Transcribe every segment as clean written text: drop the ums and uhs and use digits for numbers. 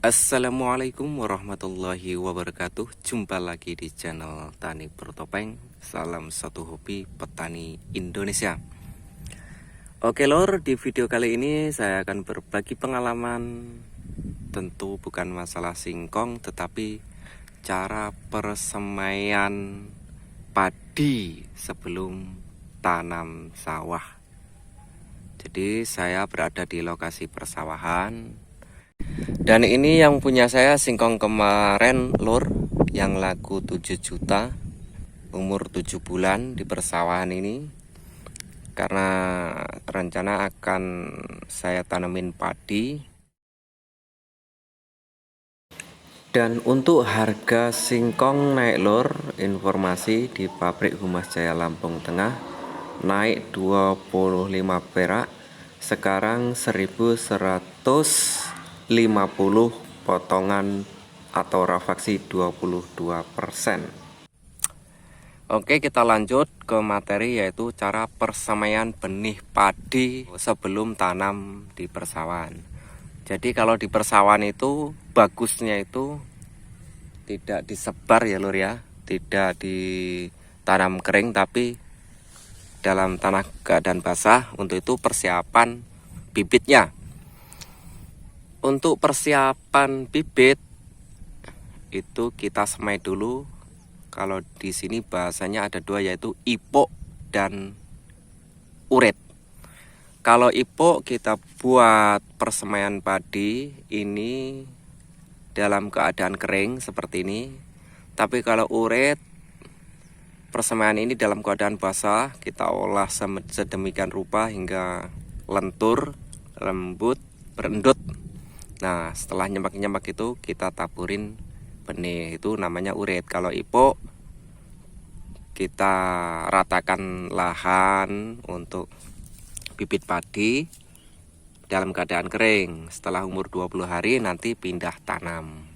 Assalamualaikum warahmatullahi wabarakatuh. Jumpa lagi di channel Tani Bertopeng. Salam satu hobi petani Indonesia. Oke lor, di video kali ini saya akan berbagi pengalaman. Tentu bukan masalah singkong, tetapi cara persemaian padi sebelum tanam sawah. Jadi saya berada di lokasi persawahan. Dan ini yang punya saya singkong kemarin lur, yang laku 7 juta, umur 7 bulan di persawahan ini. Karena rencana akan saya tanemin padi. Dan untuk harga singkong naik lur, informasi di pabrik Humas Jaya Lampung Tengah naik 25 perak, sekarang 1150 potongan atau rafaksi 22%. Oke, kita lanjut ke materi, yaitu cara persemaian benih padi sebelum tanam di persawahan. Jadi kalau di persawahan itu bagusnya itu tidak disebar ya lur ya, tidak ditanam kering tapi dalam tanah keadaan basah. Untuk itu persiapan bibitnya. Untuk persiapan bibit itu kita semai dulu. Kalau di sini bahasanya ada dua, yaitu ipok dan uret. Kalau ipok kita buat persemaian padi ini dalam keadaan kering seperti ini. Tapi kalau uret persemaian ini dalam keadaan basah, kita olah sedemikian rupa hingga lentur, lembut, berendut. Nah, setelah nyemak-nyemak itu kita taburin benih, itu namanya uret. Kalau ipok kita ratakan lahan untuk bibit padi dalam keadaan kering. Setelah umur 20 hari nanti pindah tanam.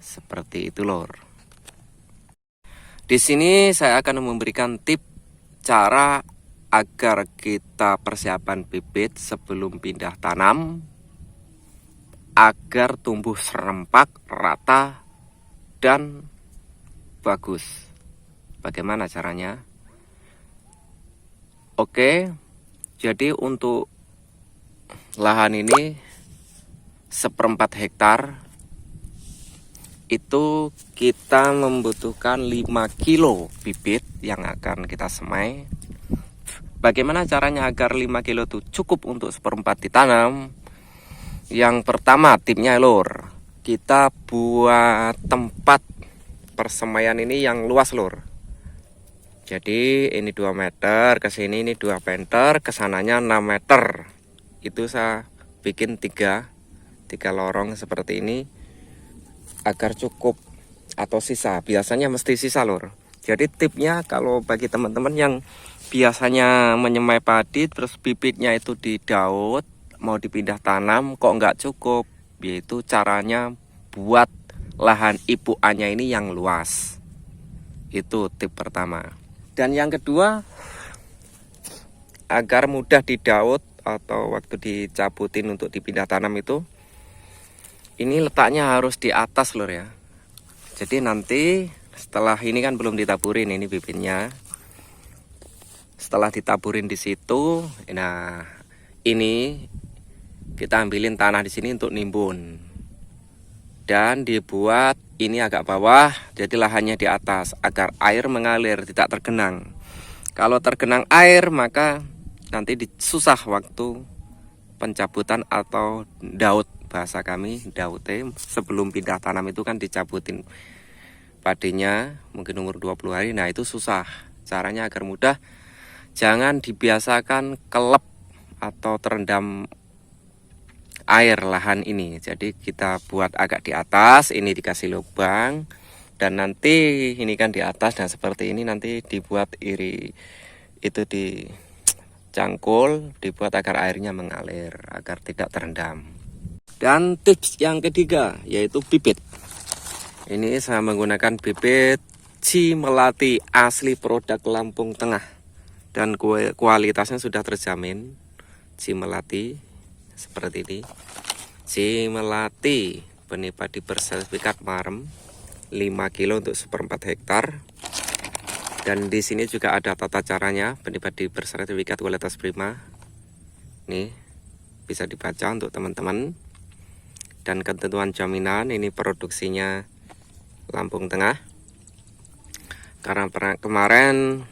Seperti itu lor. Di sini saya akan memberikan tip cara agar kita persiapan bibit sebelum pindah tanam agar tumbuh serempak, rata, dan bagus. Bagaimana caranya? Oke, jadi untuk lahan ini 1/4 hektar itu kita membutuhkan 5 kilo bibit yang akan kita semai. Bagaimana caranya agar 5 kilo itu cukup untuk 1/4 ditanam? Yang pertama tipnya lur, kita buat tempat persemaian ini yang luas lur. Jadi ini 2 meter, ke sini ini 2 meter, kesananya 6 meter. Itu saya bikin 3 lorong seperti ini agar cukup, atau sisa, biasanya mesti sisa lur. Jadi tipnya kalau bagi teman-teman yang biasanya menyemai padi terus bibitnya itu didaut, mau dipindah tanam kok nggak cukup, yaitu caranya buat lahan ipuannya ini yang luas. Itu tip pertama. Dan yang kedua, agar mudah didaut atau waktu dicabutin untuk dipindah tanam itu, ini letaknya harus di atas lur ya. Jadi nanti setelah ini kan belum ditaburin ini bibitnya. Setelah ditaburin di situ, nah ini kita ambilin tanah di sini untuk nimbun. Dan dibuat ini agak bawah, jadi lahannya di atas agar air mengalir, tidak tergenang. Kalau tergenang air maka nanti susah waktu pencabutan atau daut, bahasa kami daute. Sebelum pindah tanam itu kan dicabutin padinya, mungkin umur 20 hari. Nah itu susah. Caranya agar mudah, jangan dibiasakan kelep atau terendam air lahan ini. Jadi kita buat agak di atas, ini dikasih lubang, dan nanti ini kan di atas. Dan seperti ini nanti dibuat iri itu dicangkul, dibuat agar airnya mengalir, agar tidak terendam. Dan tips yang ketiga yaitu bibit. Ini saya menggunakan bibit Cimelati asli produk Lampung Tengah, dan kualitasnya sudah terjamin. Cimelati seperti ini, Cimelati benih padi bersertifikat Marem 5 kilo untuk 1/4 hektar. Dan di sini juga ada tata caranya benih padi bersertifikat kualitas prima. Nih, bisa dibaca untuk teman-teman. Dan ketentuan jaminan, ini produksinya Lampung Tengah. Karena kemarin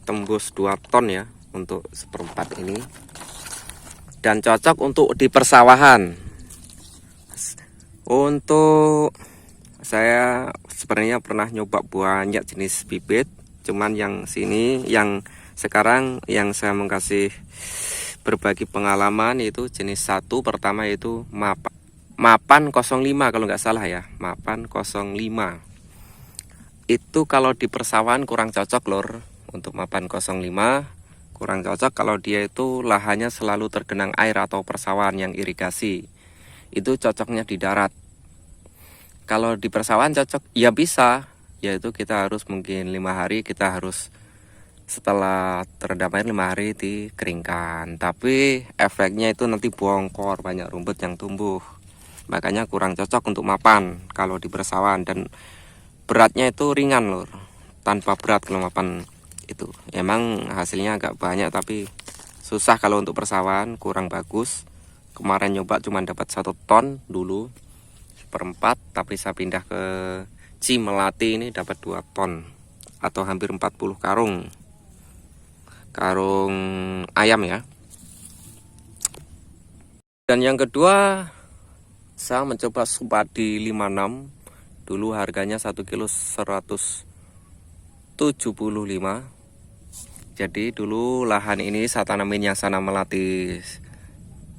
tembus 2 ton ya untuk 1/4 ini. Dan cocok untuk di persawahan. Untuk saya sebenarnya pernah nyoba banyak jenis bibit, cuman yang sini yang sekarang yang saya mau kasih berbagi pengalaman itu jenis 1. Pertama itu Mapan 05 kalau nggak salah ya, Mapan 05. Itu kalau di persawahan kurang cocok lor. Untuk Mapan 05 kurang cocok kalau dia itu lahannya selalu tergenang air atau persawahan yang irigasi. Itu cocoknya di darat. Kalau di persawahan cocok ya bisa, yaitu kita harus mungkin 5 hari kita harus setelah terendam air 5 hari dikeringkan. Tapi efeknya itu nanti bongkor, banyak rumput yang tumbuh. Makanya kurang cocok untuk mapan kalau di persawahan. Dan beratnya itu ringan lor, tanpa berat kalau mapan itu. Emang hasilnya agak banyak tapi susah kalau untuk persawahan, kurang bagus. Kemarin nyoba cuma dapat 1 ton dulu 1/4, tapi saya pindah ke Cimelati ini dapat 2 ton atau hampir 40 karung ayam ya. Dan yang kedua, saya mencoba Supadi 56. Dulu harganya 1 kilo 175. Jadi dulu lahan ini saya tanamin yang sana melati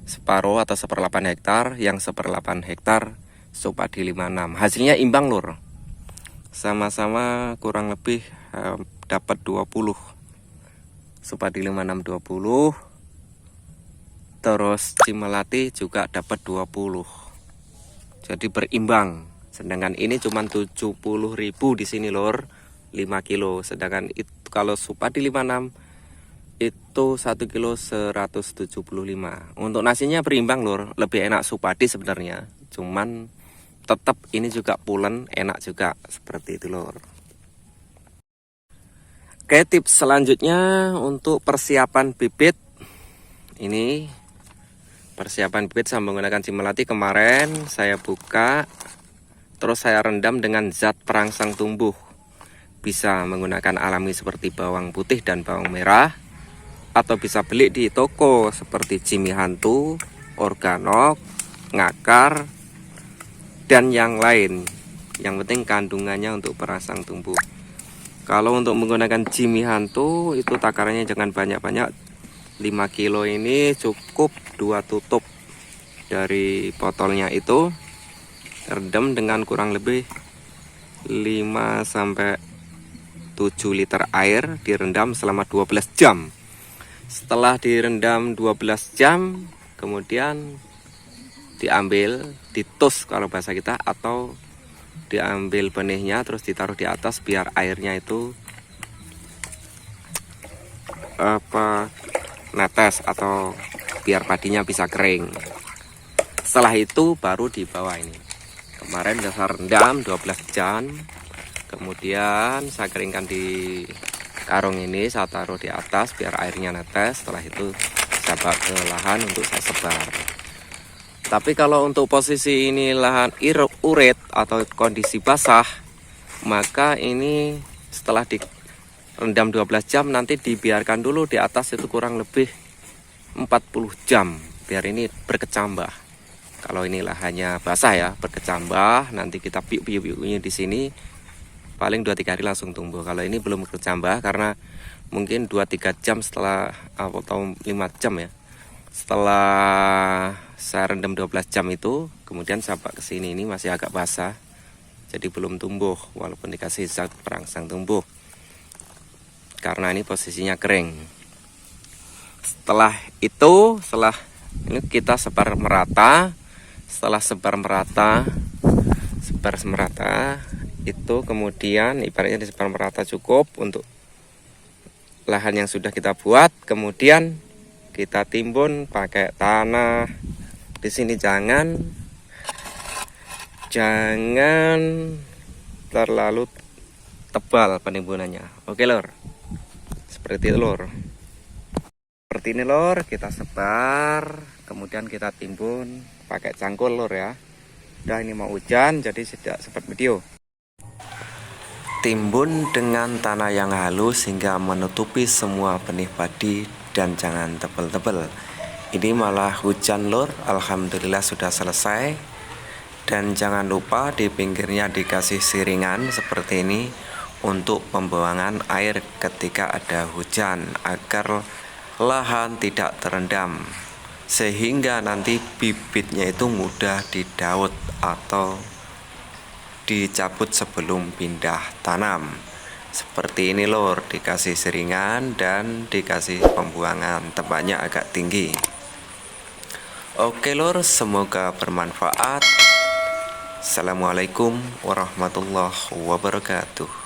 separuh atau 1/8 hektar, yang 1/8 hektar Supadi 56. Hasilnya imbang lur. Sama-sama kurang lebih dapat 20. Supadi 56 20. Terus Cimelati juga dapat 20. Jadi berimbang. Sedangkan ini cuma 70.000 di sini lur, 5 kilo. Sedangkan itu kalau Supadi 56 itu 1 kilo 175. Untuk nasinya berimbang lur, lebih enak Supadi sebenarnya. Cuman tetap ini juga pulen, enak juga seperti itu lur. Oke, tips selanjutnya untuk persiapan bibit. Ini persiapan bibit saya menggunakan Cimelati. Kemarin saya buka, terus saya rendam dengan zat perangsang tumbuh. Bisa menggunakan alami seperti bawang putih dan bawang merah, atau bisa beli di toko seperti Jimmy Hantu, Organok, Ngakar, dan yang lain. Yang penting kandungannya untuk perangsang tumbuh. Kalau untuk menggunakan Jimmy Hantu itu takarannya jangan banyak-banyak. 5 kilo ini cukup 2 tutup dari botolnya itu, rendam dengan kurang lebih 5 sampai 7 liter air, direndam selama 12 jam. Setelah direndam 12 jam, kemudian diambil, ditus kalau bahasa kita, atau diambil benihnya terus ditaruh di atas biar airnya itu netes atau biar padinya bisa kering. Setelah itu baru dibawa ini. Kemarin saya rendam 12 jam. Kemudian saya keringkan di karung ini, saya taruh di atas biar airnya netes. Setelah itu saya bawa ke lahan untuk saya sebar. Tapi kalau untuk posisi ini lahan uret atau kondisi basah, maka ini setelah direndam 12 jam nanti dibiarkan dulu di atas itu kurang lebih 40 jam biar ini berkecambah. Kalau ini lahannya basah ya, berkecambah, nanti kita piuk-piuknya di sini paling 2-3 hari langsung tumbuh. Kalau ini belum berkecambah karena mungkin 2-3 jam setelah, atau 5 jam ya, setelah saya rendam 12 jam itu, kemudian saya bawa ke sini. Ini masih agak basah, jadi belum tumbuh walaupun dikasih zat perangsang tumbuh, karena ini posisinya kering. Setelah itu, ini kita sebar merata. Setelah sebar merata itu kemudian ibaratnya disebar merata cukup untuk lahan yang sudah kita buat. Kemudian kita timbun pakai tanah. Di sini jangan jangan terlalu tebal penimbunannya. Oke lor, seperti itu lor. Seperti ini lor, kita sebar, kemudian kita timbun pakai cangkul lor ya. Udah, ini mau hujan jadi tidak sempat video. Timbun dengan tanah yang halus hingga menutupi semua benih padi dan jangan tebal-tebal. Ini malah hujan lor, alhamdulillah sudah selesai. Dan jangan lupa di pinggirnya dikasih siringan seperti ini untuk pembuangan air ketika ada hujan agar lahan tidak terendam, sehingga nanti bibitnya itu mudah didaut atau dicabut sebelum pindah tanam. Seperti ini lor, dikasih siringan dan dikasih pembuangan, tempatnya agak tinggi. Oke lor, semoga bermanfaat. Assalamualaikum warahmatullahi wabarakatuh.